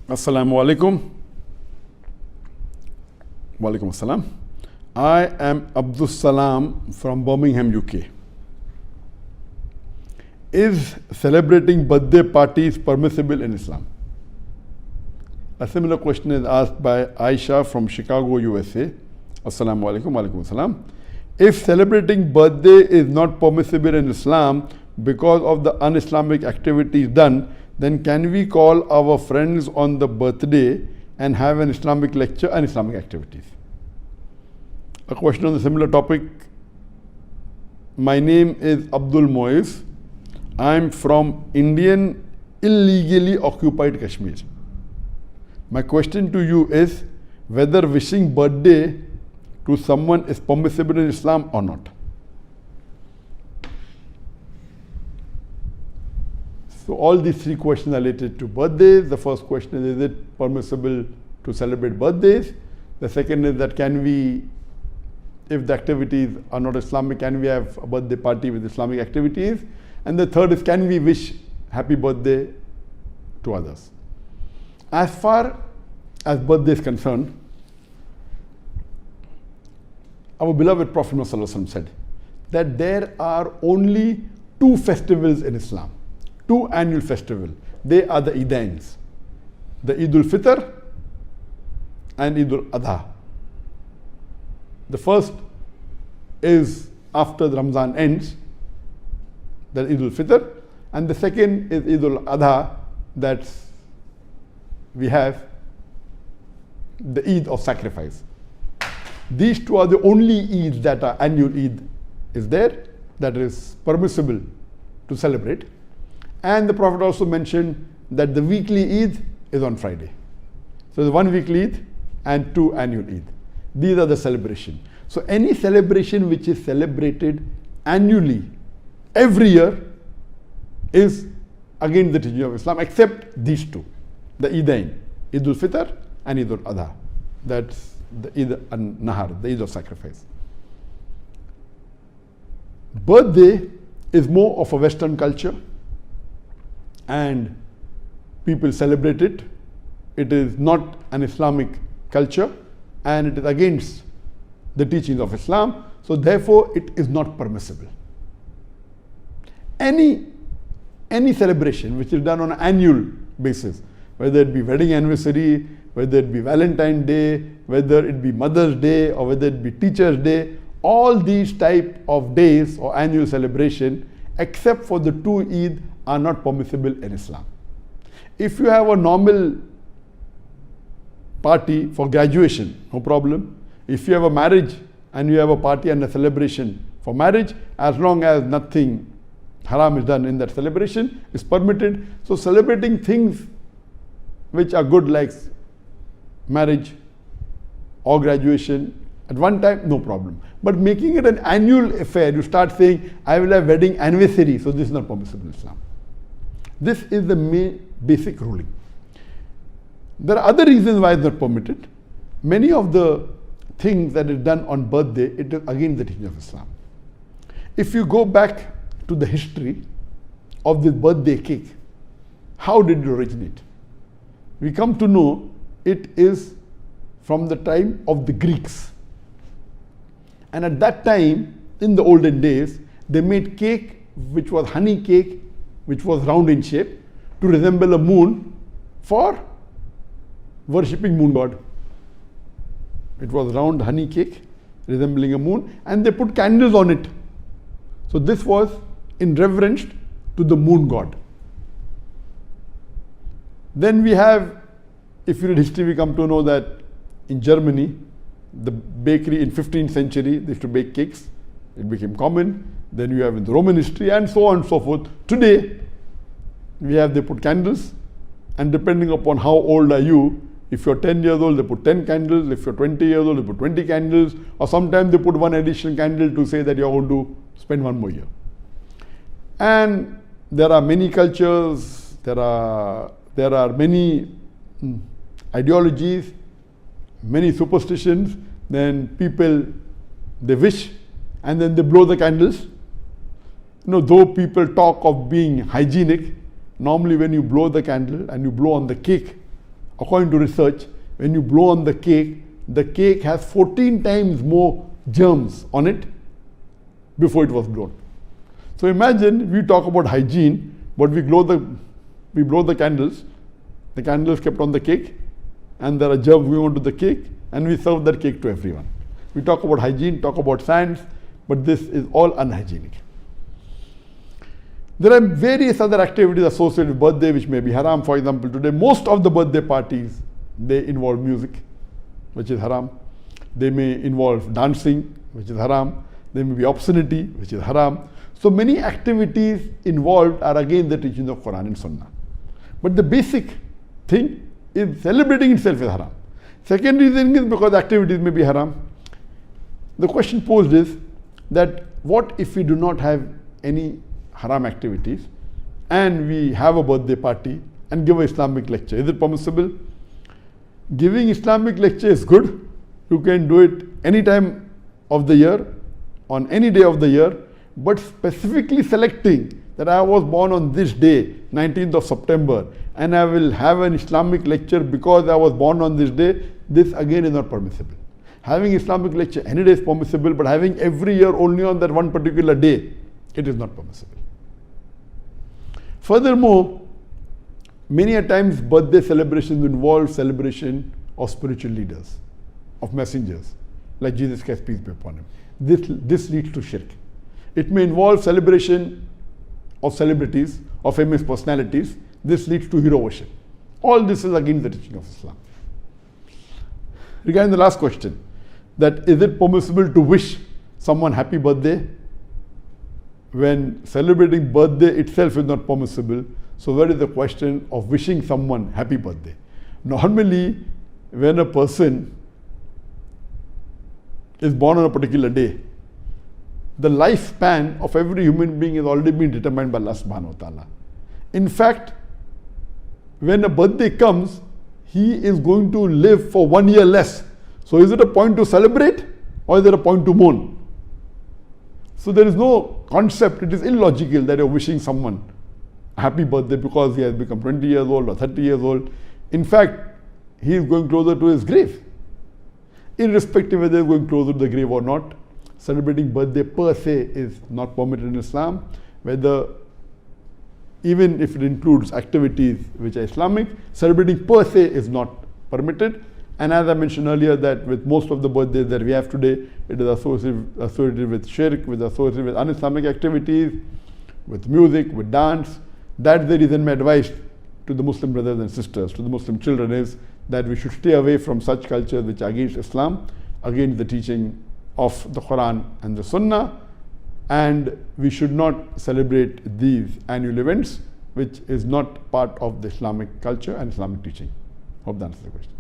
Assalamu alaikum. Walaikum assalam. I am Abdul Salam from Birmingham, UK. Is celebrating birthday parties permissible in Islam? A similar question is asked by Aisha from Chicago, USA. Assalamu alaikum. Walaikum assalam. If celebrating birthday is not permissible in Islam because of the un-Islamic activities done, then can we call our friends on the birthday and have an Islamic lecture and Islamic activities? A question on a similar topic. My name is Abdul Moiz. I am from Indian illegally occupied Kashmir. My question to you is whether wishing birthday to someone is permissible in Islam or not. So all these three questions are related to birthdays. The first question is it permissible to celebrate birthdays? The second is that can we, if the activities are not Islamic, can we have a birthday party with Islamic activities? And the third is can we wish happy birthday to others? As far as birthday is concerned, our beloved Prophet ﷺ said that there are only two festivals in Islam. Two annual festivals. They are the Eidains, the Eid al-Fitr and Eid al-Adha. The first is after the Ramzan ends, that Eid al-Fitr, and the second is Eid al-Adha, that we have the Eid of sacrifice. These two are the only Eids that are annual Eid is there, that is permissible to celebrate. And the Prophet also mentioned that the weekly Eid is on Friday. So there's one weekly Eid and two annual Eid. These are the celebration. So any celebration which is celebrated annually, every year, is against the teaching of Islam, except these two, the Eidain, Eid al-Fitr and Eid al-Adha. That's the Eid al-Nahar, the Eid of sacrifice. Birthday is more of a Western culture, and people celebrate it. It is not an Islamic culture, and it is against the teachings of Islam. So therefore it is not permissible. Any celebration which is done on an annual basis, whether it be wedding anniversary, whether it be Valentine's Day, whether it be Mother's Day, or whether it be Teacher's Day, all these type of days or annual celebration, except for the two Eid, are not permissible in Islam. If you have a normal party for graduation, no problem. If you have a marriage and you have a party and a celebration for marriage, as long as nothing haram is done in that celebration, is permitted. So celebrating things which are good like marriage or graduation at one time, no problem. But making it an annual affair, you start saying, I will have wedding anniversary, so this is not permissible in Islam. This is the main basic ruling. There are other reasons why it's not permitted. Many of the things that is done on birthday, it is against the teaching of Islam. If you go back to the history of this birthday cake, how did it originate? We come to know it is from the time of the Greeks. And at that time, in the olden days, they made cake which was honey cake, which was round in shape, to resemble a moon for worshipping moon god. It was round honey cake resembling a moon, and they put candles on it. So this was in reverence to the moon god. Then we have, if you read history, we come to know that in Germany, the bakery in 15th century, they used to bake cakes. It became common. Then you have in the Roman history and so on and so forth. Today, they put candles, and depending upon how old are you, if you're 10 years old, they put 10 candles. If you're 20 years old, they put 20 candles. Or sometimes they put one additional candle to say that you're going to spend one more year. And there are many cultures, there are many ideologies, many superstitions. Then people, they wish and then they blow the candles. Though people talk of being hygienic, normally when you blow the candle and you blow on the cake according to research, when you blow on the cake has 14 times more germs on it before it was blown. So imagine we talk about hygiene, but we blow the candles kept on the cake, and there are germs going onto the cake, and we serve that cake to everyone. We talk about hygiene, talk about science, but this is all unhygienic. There are various other activities associated with birthday which may be haram. For example, today most of the birthday parties, they involve music, which is haram. They may involve dancing, which is haram. There may be obscenity, which is haram. So many activities involved are again the teachings of Quran and Sunnah. But the basic thing is celebrating itself is haram. Second reason is because activities may be haram. The question posed is that what if we do not have any haram activities and we have a birthday party and give an Islamic lecture? Is it permissible? Giving Islamic lecture is good. You can do it any time of the year, on any day of the year, but specifically selecting that I was born on this day, 19th of September, and I will have an Islamic lecture because I was born on this day, this again is not permissible. Having Islamic lecture any day is permissible, but having every year only on that one particular day, it is not permissible. Furthermore, many a times birthday celebrations involve celebration of spiritual leaders, of messengers, like Jesus Christ, peace be upon him. This leads to shirk. It may involve celebration of celebrities, of famous personalities. This leads to hero worship. All this is against the teaching of Islam. Regarding the last question, that is it permissible to wish someone happy birthday when celebrating birthday itself is not permissible? So where is the question of wishing someone happy birthday? Normally, when a person is born on a particular day, the lifespan of every human being has already been determined by Allah subhanahu wa ta'ala. In fact, when a birthday comes, he is going to live for 1 year less. So is it a point to celebrate or is it a point to mourn? So there is no concept, it is illogical that you're wishing someone a happy birthday because he has become 20 years old or 30 years old. In fact, he is going closer to his grave. Irrespective whether he is going closer to the grave or not, celebrating birthday per se is not permitted in Islam, whether even if it includes activities which are Islamic, celebrating per se is not permitted. And as I mentioned earlier, that with most of the birthdays that we have today, it is associated with shirk, with associated with un-Islamic activities, with music, with dance. That's the reason my advice to the Muslim brothers and sisters, to the Muslim children is that we should stay away from such cultures which are against Islam, against the teaching of the Quran and the Sunnah, and we should not celebrate these annual events which is not part of the Islamic culture and Islamic teaching. Hope that answers the question.